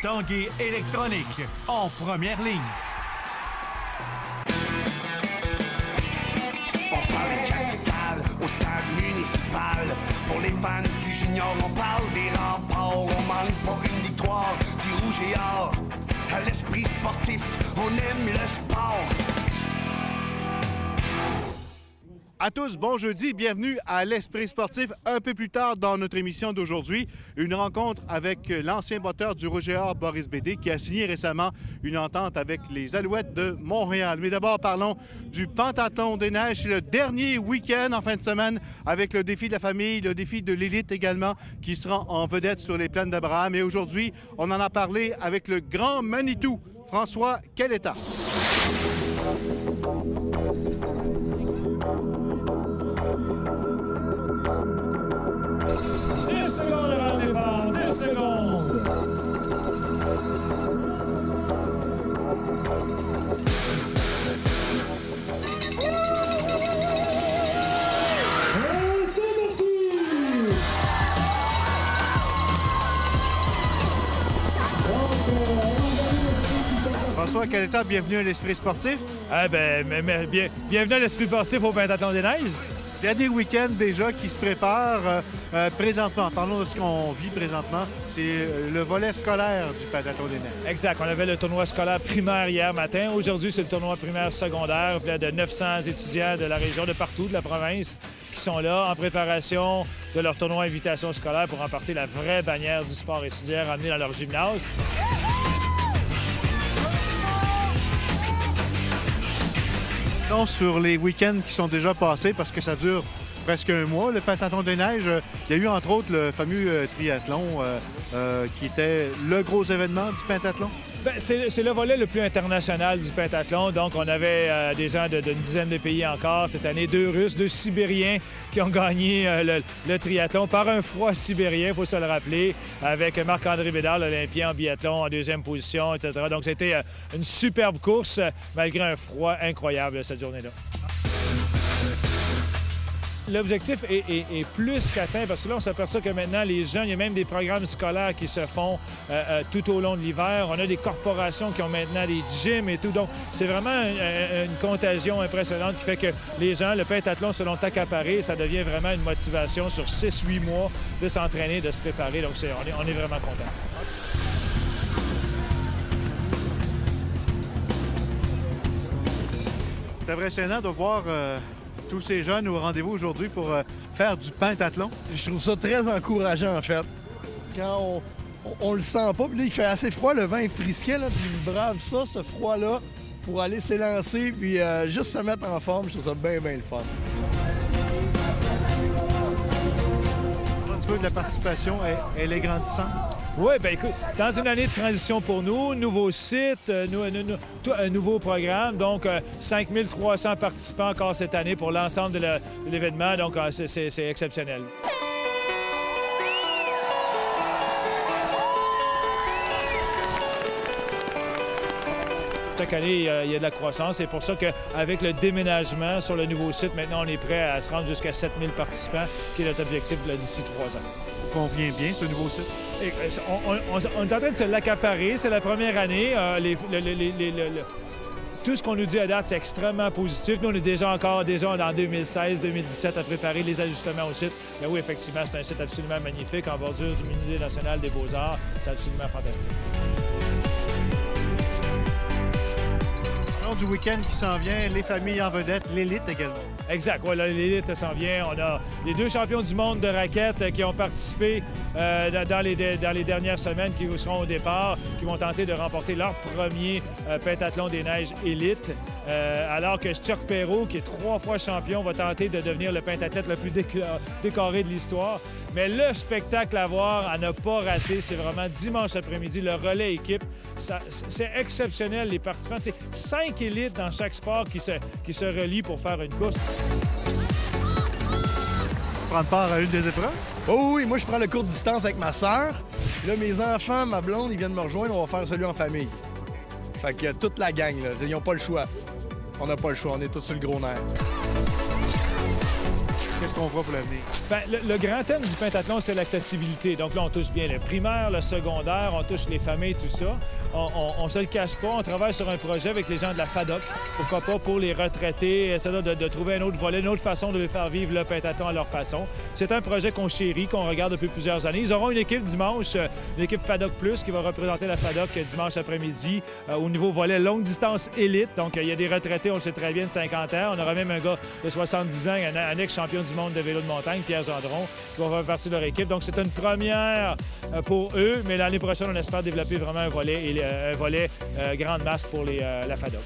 Tanguay électronique, en première ligne. On parle de capitale au stade municipal. Pour les fans du junior, on parle des remparts. On manque pas une victoire du rouge et or. À l'esprit sportif, on aime le sport. À tous, bon jeudi, bienvenue à l'Esprit sportif. Un peu plus tard dans notre émission d'aujourd'hui, une rencontre avec l'ancien batteur du Rouge et Or, Boris Bédé, qui a signé récemment une entente avec les Alouettes de Montréal. Mais d'abord, parlons du pentathlon des neiges. C'est le dernier week-end en fin de semaine avec le défi de la famille, le défi de l'élite également, qui sera en vedette sur les plaines d'Abraham. Et aujourd'hui, on en a parlé avec le grand Manitou, François Caletta. 10 secondes avant le départ, 10 secondes. François Caletta, bienvenue à l'Esprit sportif. Bienvenue à l'Esprit sportif au Pentathlon des neiges. Dernier week-end déjà qui se prépare présentement. Parlons de ce qu'on vit présentement. C'est le volet scolaire du pentathlon des neiges. Exact. On avait le tournoi scolaire primaire hier matin. Aujourd'hui, c'est le tournoi primaire secondaire. Plein de 900 étudiants de la région, de partout, de la province, qui sont là en préparation de leur tournoi invitation scolaire pour remporter la vraie bannière du sport étudiant ramenée dans leur gymnase. Donc, sur les week-ends qui sont déjà passés, parce que ça dure presque un mois, le pentathlon des neiges, il y a eu entre autres le fameux triathlon qui était le gros événement du pentathlon. C'est le volet le plus international du pentathlon. Donc, on avait des gens d'une dizaine de pays encore. Cette année, 2 Russes, 2 Sibériens qui ont gagné le triathlon par un froid sibérien, il faut se le rappeler, avec Marc-André Bédard, l'Olympien en biathlon, en 2e position, etc. Donc, c'était une superbe course, malgré un froid incroyable cette journée-là. L'objectif est plus qu'atteint parce que là, on s'aperçoit que maintenant, les jeunes, il y a même des programmes scolaires qui se font tout au long de l'hiver. On a des corporations qui ont maintenant des gyms et tout. Donc, c'est vraiment une contagion impressionnante qui fait que les gens, le pentathlon, se l'ont accaparé. Ça devient vraiment une motivation sur 6-8 mois de s'entraîner, de se préparer. Donc, on est vraiment contents. C'est impressionnant de voir tous ces jeunes au rendez-vous aujourd'hui pour faire du pentathlon. Je trouve ça très encourageant, en fait. Quand on le sent pas, puis là, il fait assez froid, le vent est frisquet, là, puis il brave ça, ce froid-là, pour aller s'élancer, puis juste se mettre en forme. Je trouve ça bien, bien le fun. Comment tu veux que la participation, elle est grandissante? Oui, bien écoute, dans une année de transition pour nous, nouveau site, un nouveau programme, donc 5300 participants encore cette année pour l'ensemble de l'événement, donc c'est exceptionnel. Chaque année, il y a de la croissance. C'est pour ça qu'avec le déménagement sur le nouveau site, maintenant, on est prêt à se rendre jusqu'à 7000 participants, qui est notre objectif d'ici 3 ans. Ça convient bien, ce nouveau site? On est en train de se l'accaparer. C'est la première année. Tout ce qu'on nous dit à date, c'est extrêmement positif. Nous, on est déjà en 2016-2017 à préparer les ajustements au site. Mais oui, effectivement, c'est un site absolument magnifique en bordure du Musée national des beaux-arts. C'est absolument fantastique. Du week-end qui s'en vient, les familles en vedette, l'élite également. Exact. Oui, l'élite s'en vient. On a les 2 champions du monde de raquettes qui ont participé dans les dernières semaines, qui seront au départ, qui vont tenter de remporter leur premier pentathlon des neiges élite. Alors que Chuck Perrault, qui est 3 fois champion, va tenter de devenir le pentathlète le plus décoré de l'histoire. Mais le spectacle à voir, à ne pas rater, c'est vraiment dimanche après-midi, le relais équipe. C'est exceptionnel, les participants. C'est 5 élites dans chaque sport qui se relient pour faire une course. Prendre part à une des épreuves? Oh oui, moi, je prends le court distance avec ma sœur. Là, mes enfants, ma blonde, ils viennent me rejoindre. On va faire celui en famille. Fait que toute la gang, là, ils n'ont pas le choix. On n'a pas le choix, on est tous sur le gros nerf. Qu'est-ce qu'on voit pour l'avenir? Ben, le grand thème du pentathlon, c'est l'accessibilité. Donc là, on touche bien le primaire, le secondaire, on touche les familles, tout ça. On se le cache pas, on travaille sur un projet avec les gens de la FADOC. Pourquoi pas pour les retraités, essayer de trouver un autre volet, une autre façon de les faire vivre le pentathlon à leur façon. C'est un projet qu'on chérit, qu'on regarde depuis plusieurs années. Ils auront une équipe dimanche, l'équipe FADOC Plus, qui va représenter la FADOC dimanche après-midi au niveau volet longue distance élite. Donc, il y a des retraités, on le sait très bien, de 50 ans. On aura même un gars de 70 ans, un ex-champion du monde de vélo de montagne, Pierre Gendron, qui va faire partie de leur équipe. Donc, c'est une première pour eux, mais l'année prochaine, on espère développer vraiment un volet grande masse pour la FADOC.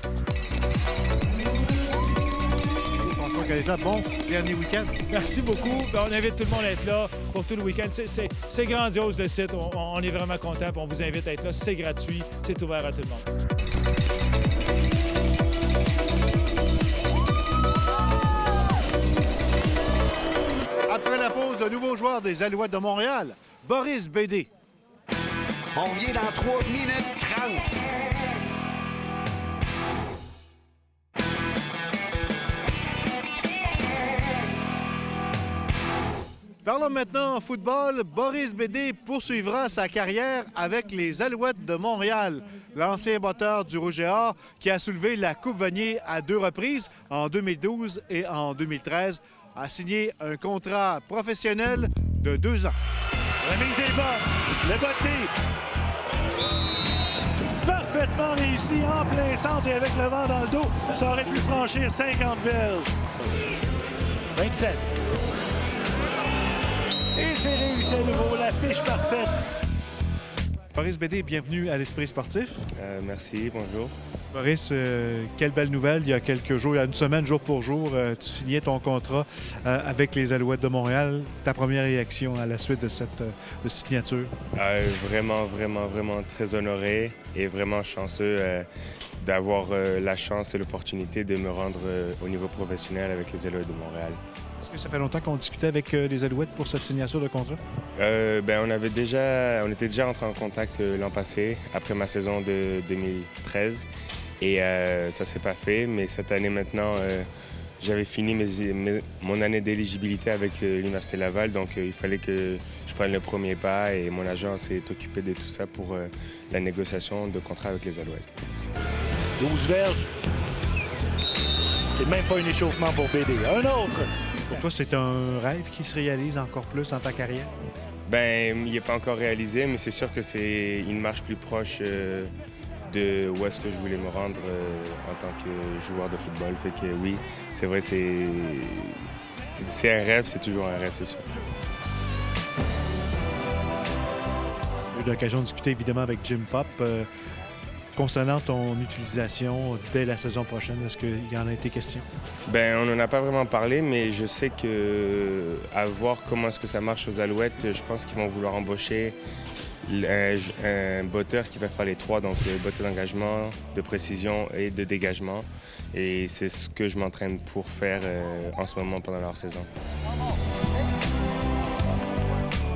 François Caleta, bon dernier week-end. Merci beaucoup. On invite tout le monde à être là pour tout le week-end. C'est grandiose, le site. On est vraiment contents. On vous invite à être là. C'est gratuit. C'est ouvert à tout le monde. Après la pause, le nouveau joueur des Alouettes de Montréal, Boris Bédé. On revient dans 3 minutes 30. Parlons maintenant en football. Boris Bédé poursuivra sa carrière avec les Alouettes de Montréal. L'ancien batteur du Rouge et Or qui a soulevé la Coupe Vanier à 2 reprises, en 2012 et en 2013, a signé un contrat professionnel de 2 ans. La mise est bonne. Le botté. Parfaitement réussi en plein centre et avec le vent dans le dos. Ça aurait pu franchir 50 verges. 27. Et c'est réussi à nouveau. La fiche parfaite. Boris Bédé, bienvenue à l'Esprit sportif. Merci, bonjour. Boris, quelle belle nouvelle. Il y a quelques jours, il y a une semaine, jour pour jour, tu signais ton contrat avec les Alouettes de Montréal. Ta première réaction à la suite de cette signature? Vraiment très honoré et vraiment chanceux d'avoir la chance et l'opportunité de me rendre au niveau professionnel avec les Alouettes de Montréal. Est-ce que ça fait longtemps qu'on discutait avec les Alouettes pour cette signature de contrat? On était déjà rentrés en contact l'an passé, après ma saison de 2013. Et ça s'est pas fait, mais cette année maintenant, j'avais fini mon année d'éligibilité avec l'Université Laval, donc il fallait que je prenne le premier pas et mon agent s'est occupé de tout ça pour la négociation de contrat avec les Alouettes. 12 verges. C'est même pas un échauffement pour BD. Un autre. Pour toi, c'est un rêve qui se réalise encore plus dans ta carrière? Il n'est pas encore réalisé, mais c'est sûr que c'est une marche plus proche de où est-ce que je voulais me rendre en tant que joueur de football. Fait que oui, c'est vrai, c'est un rêve, c'est toujours un rêve, c'est sûr. J'ai eu l'occasion de discuter évidemment avec Jim Pop concernant ton utilisation dès la saison prochaine. Est-ce qu'il y en a été question? On n'en a pas vraiment parlé, mais je sais que à voir comment est-ce que ça marche aux Alouettes, je pense qu'ils vont vouloir embaucher un botteur qui va faire les trois, donc botteur d'engagement, de précision et de dégagement. Et c'est ce que je m'entraîne pour faire en ce moment pendant leur saison.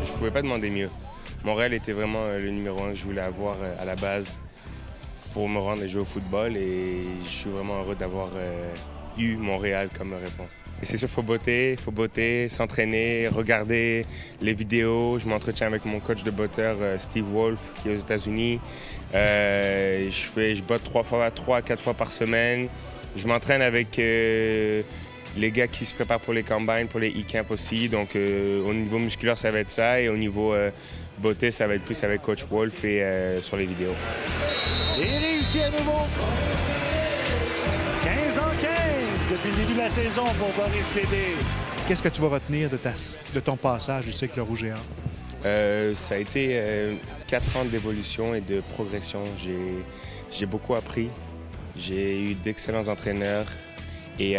Je ne pouvais pas demander mieux. Montréal était vraiment le numéro 1 que je voulais avoir à la base pour me rendre et jouer au football. Et je suis vraiment heureux d'avoir eu Montréal comme réponse. Et c'est sûr, faut botter, s'entraîner, regarder les vidéos. Je m'entretiens avec mon coach de botteur, Steve Wolf, qui est aux États-Unis. Je botte 3 à 4 fois par semaine. Je m'entraîne avec les gars qui se préparent pour les combines, pour les e-camps aussi. Donc au niveau musculaire, ça va être ça. Et au niveau beauté, ça va être plus avec coach Wolf et sur les vidéos. Et réussi à nouveau. 15 en 15 depuis le début de la saison pour Boris Bédé. Qu'est-ce que tu vas retenir de ton passage ici avec le Rouge et Or? Ça a été 4 ans d'évolution et de progression. J'ai beaucoup appris. J'ai eu d'excellents entraîneurs et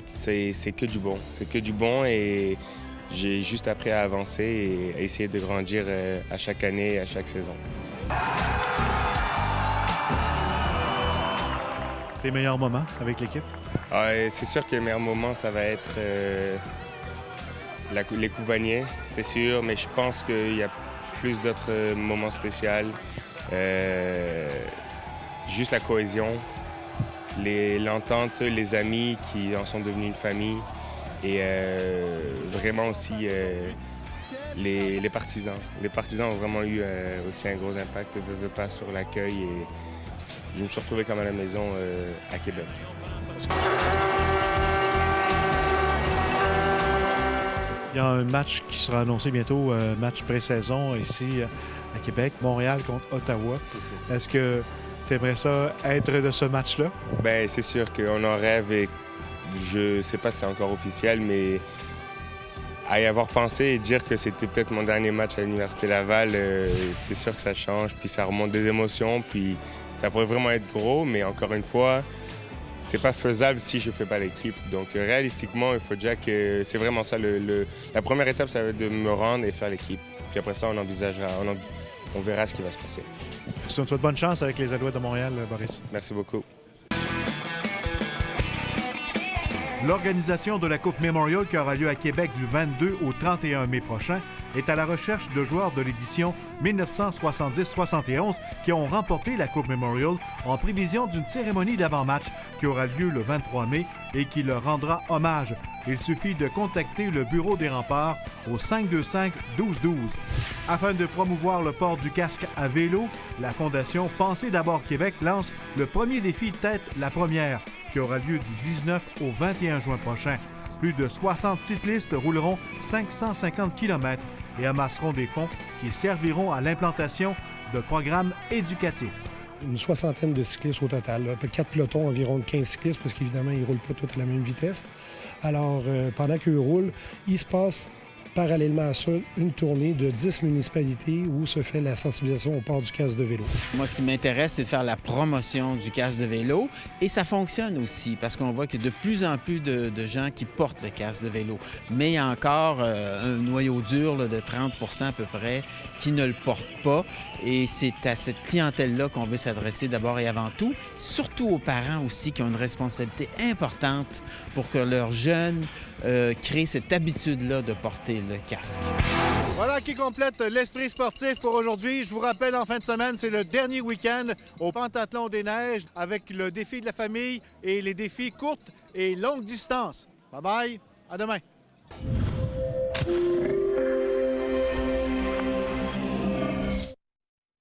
c'est que du bon. C'est que du bon et j'ai juste appris à avancer et à essayer de grandir à chaque année et à chaque saison. Tes meilleurs moments avec l'équipe? C'est sûr que les meilleurs moments, ça va être les coups vaniers, c'est sûr, mais je pense qu'il y a plus d'autres moments spéciaux. Juste la cohésion, l'entente, les amis qui en sont devenus une famille Et vraiment aussi les partisans. Les partisans ont vraiment eu aussi un gros impact, veux pas, sur l'accueil. Et je me suis retrouvé comme à la maison à Québec. Il y a un match qui sera annoncé bientôt, match pré-saison ici à Québec, Montréal contre Ottawa. Est-ce que tu aimerais ça être de ce match-là? Bien, c'est sûr qu'on en rêve et je sais pas si c'est encore officiel, mais à y avoir pensé et dire que c'était peut-être mon dernier match à l'Université Laval, c'est sûr que ça change, puis ça remonte des émotions, puis ça pourrait vraiment être gros, mais encore une fois, c'est pas faisable si je fais pas l'équipe. Donc réalistiquement, il faut déjà que c'est vraiment ça. La première étape, ça va être de me rendre et faire l'équipe. Puis après ça, on envisagera, on verra ce qui va se passer. Je te souhaite bonne chance avec les Alouettes de Montréal, Boris. Merci beaucoup. L'organisation de la Coupe Memorial qui aura lieu à Québec du 22 au 31 mai prochain est à la recherche de joueurs de l'édition 1970-71 qui ont remporté la Coupe Memorial en prévision d'une cérémonie d'avant-match qui aura lieu le 23 mai et qui leur rendra hommage. Il suffit de contacter le Bureau des Remparts au 525-1212. Afin de promouvoir le port du casque à vélo, la Fondation Pensez d'abord Québec lance le premier défi Tête la première qui aura lieu du 19 au 21 juin prochain. Plus de 60 cyclistes rouleront 550 km et amasseront des fonds qui serviront à l'implantation de programmes éducatifs. Une soixantaine de cyclistes au total, là. 4 pelotons, environ de 15 cyclistes, parce qu'évidemment, ils ne roulent pas tous à la même vitesse. Alors, pendant qu'eux roulent, il se passe parallèlement à ça une tournée de 10 municipalités où se fait la sensibilisation au port du casque de vélo. Moi, ce qui m'intéresse, c'est de faire la promotion du casque de vélo. Et ça fonctionne aussi parce qu'on voit qu'il y a de plus en plus de gens qui portent le casque de vélo. Mais il y a encore un noyau dur là, de 30 % à peu près qui ne le portent pas. Et c'est à cette clientèle-là qu'on veut s'adresser d'abord et avant tout, surtout aux parents aussi qui ont une responsabilité importante pour que leurs jeunes créent cette habitude-là de porter le casque. Voilà qui complète l'esprit sportif pour aujourd'hui. Je vous rappelle, en fin de semaine, c'est le dernier week-end au Pentathlon des Neiges avec le défi de la famille et les défis courtes et longues distances. Bye-bye, à demain.